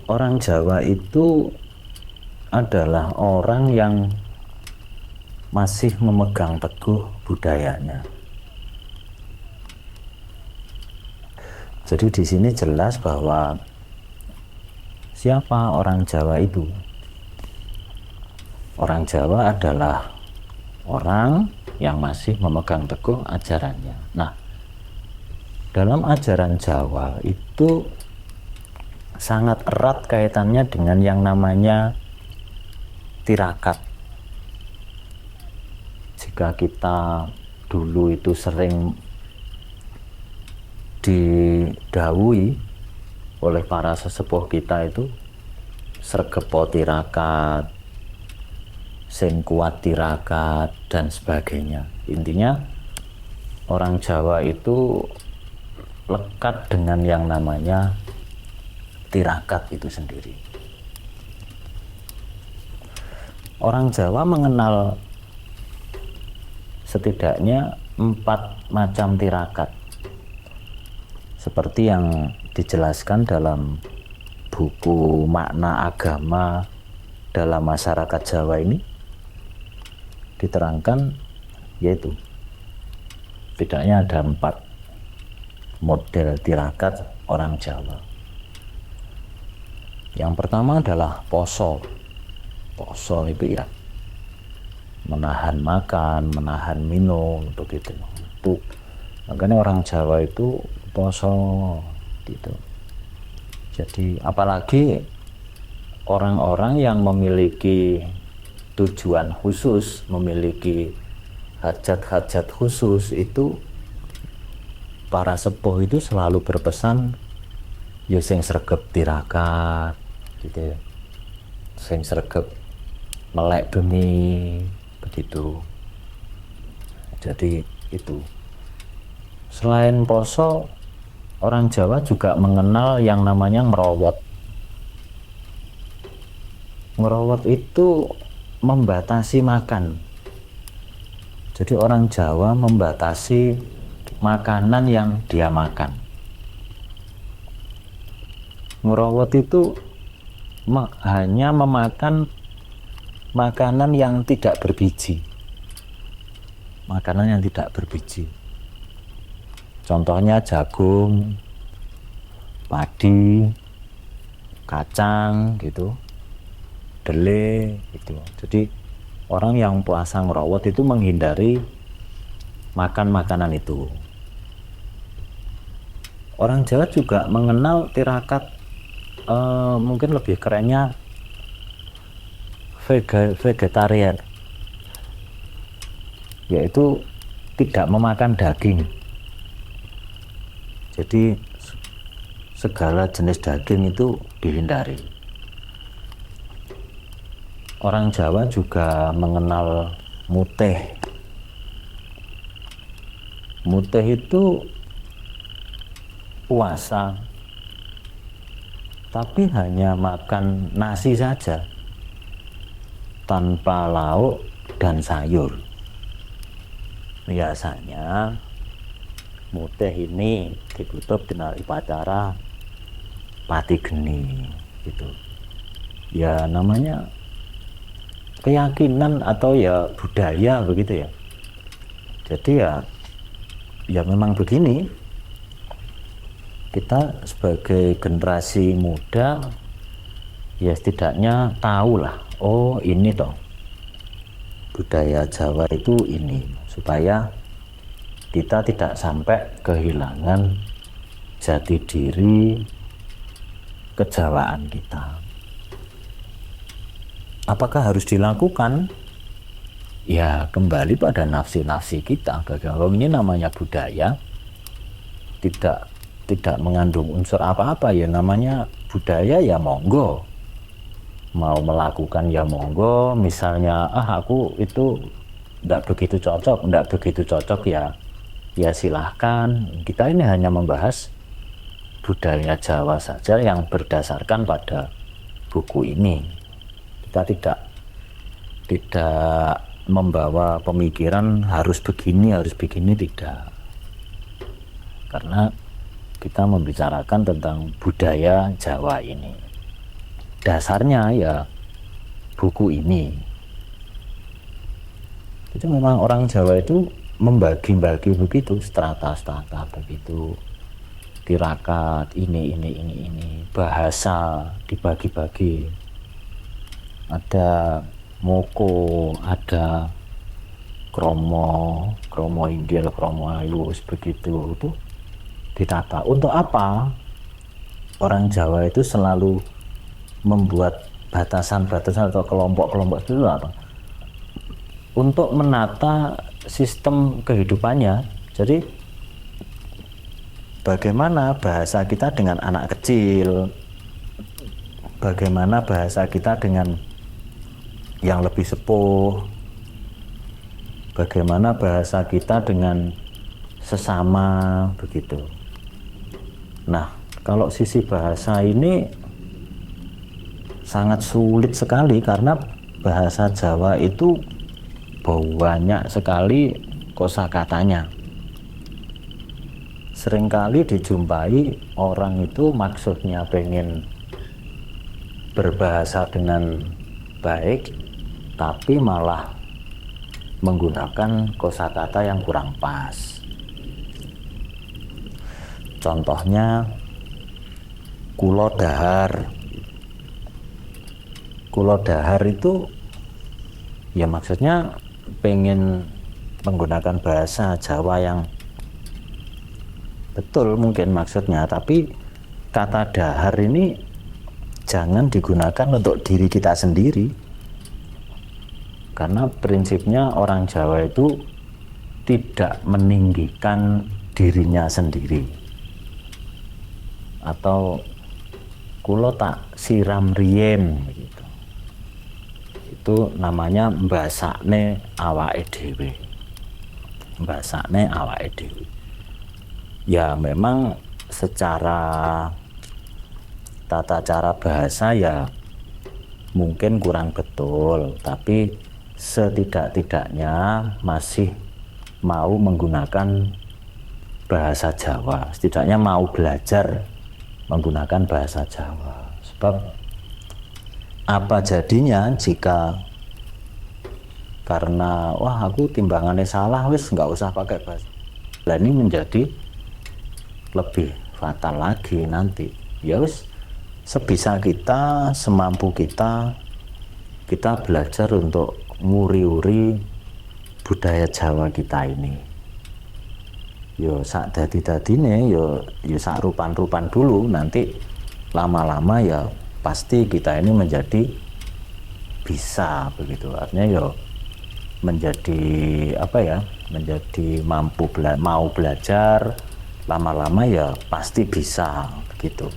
Orang Jawa itu adalah orang yang masih memegang teguh budayanya. Jadi di sini jelas bahwa siapa orang Jawa itu? Orang Jawa adalah orang yang masih memegang teguh ajarannya. Nah, dalam ajaran Jawa itu sangat erat kaitannya dengan yang namanya tirakat. Jika kita dulu itu sering didhawuhi oleh para sesepuh kita itu sregepo tirakat, sing kuat tirakat, dan sebagainya. Intinya orang Jawa itu lekat dengan yang namanya tirakat itu sendiri. Orang Jawa mengenal setidaknya 4 macam tirakat, seperti yang dijelaskan dalam buku Makna Agama dalam Masyarakat Jawa ini diterangkan, yaitu setidaknya ada 4 model tirakat orang Jawa. Yang pertama adalah poso. Poso itu ya menahan makan, menahan minum, begitu. Itu makanya orang Jawa itu poso gitu. Jadi apalagi orang-orang yang memiliki tujuan khusus, memiliki hajat-hajat khusus, itu para sepuh itu selalu berpesan ya sing sregep tirakat gitu ya, sing sregep melek bumi, begitu. Jadi itu. Selain poso, orang Jawa juga mengenal yang namanya ngerowot. Ngerowot itu membatasi makan. Jadi orang Jawa membatasi makanan yang dia makan. Ngerowot itu hanya memakan makanan yang tidak berbiji. Makanan yang tidak berbiji. Contohnya jagung, padi, kacang gitu, dele gitu. Jadi orang yang puasa ngerowot itu menghindari makan makanan itu. Orang Jawa juga mengenal tirakat, mungkin lebih kerennya vegetarian, yaitu tidak memakan daging. Jadi segala jenis daging itu dihindari. Orang Jawa juga mengenal muteh. Muteh itu puasa, tapi hanya makan nasi saja, tanpa lauk dan sayur. Biasanya muteh ini ditutup dengan upacara pati geni gitu. Ya namanya keyakinan atau ya budaya begitu ya. Jadi ya memang begini. Kita sebagai generasi muda ya setidaknya tahulah, oh ini toh budaya Jawa itu ini, supaya kita tidak sampai kehilangan jati diri kejawaan kita. Apakah harus dilakukan? Ya kembali pada nafsi-nafsi kita. Kalau ini namanya budaya, tidak mengandung unsur apa-apa, ya namanya budaya, ya monggo. Mau melakukan ya monggo. Misalnya aku itu tidak begitu cocok ya silahkan. Kita ini hanya membahas budaya Jawa saja yang berdasarkan pada buku ini. Kita tidak membawa pemikiran harus begini, tidak. Karena kita membicarakan tentang budaya Jawa ini. Dasarnya ya buku ini. Itu memang orang Jawa itu membagi-bagi begitu, strata-strata begitu. Tirakat, ini, bahasa dibagi-bagi. Ada moko, ada kromo, kromo inggil, kromo halus, begitu. Itu ditata. Untuk apa orang Jawa itu selalu membuat batasan-batasan atau kelompok-kelompok itu apa? Untuk menata sistem kehidupannya. Jadi bagaimana bahasa kita dengan anak kecil, bagaimana bahasa kita dengan yang lebih sepuh, bagaimana bahasa kita dengan sesama, begitu. Nah, kalau sisi bahasa ini sangat sulit sekali karena bahasa Jawa itu banyak sekali kosakatanya. Seringkali dijumpai orang itu maksudnya pengen berbahasa dengan baik, tapi malah menggunakan kosakata yang kurang pas. Contohnya kulo dahar. Kulo dahar itu ya maksudnya pengen menggunakan bahasa Jawa yang betul mungkin maksudnya, tapi kata dahar ini jangan digunakan untuk diri kita sendiri, karena prinsipnya orang Jawa itu tidak meninggikan dirinya sendiri. Atau kulo tak siram rien begitu. Itu namanya mbasakne awake dhewe. Mbasakne awake dhewe. Ya memang secara tata cara bahasa ya mungkin kurang betul, tapi setidak-tidaknya masih mau menggunakan bahasa Jawa, setidaknya mau belajar menggunakan bahasa Jawa. Sebab apa jadinya jika karena wah aku timbangannya salah, wis nggak usah pakai bahasa. Nah, ini menjadi lebih fatal lagi nanti. Ya wis, sebisa kita, semampu kita, kita belajar untuk nguri-uri budaya Jawa kita ini. Yo sak dadi-dadine yo sak rupan-rupan dulu, nanti lama-lama ya pasti kita ini menjadi bisa begitu. Artinya yo menjadi apa ya? Menjadi mampu mau belajar, lama-lama ya pasti bisa begitu.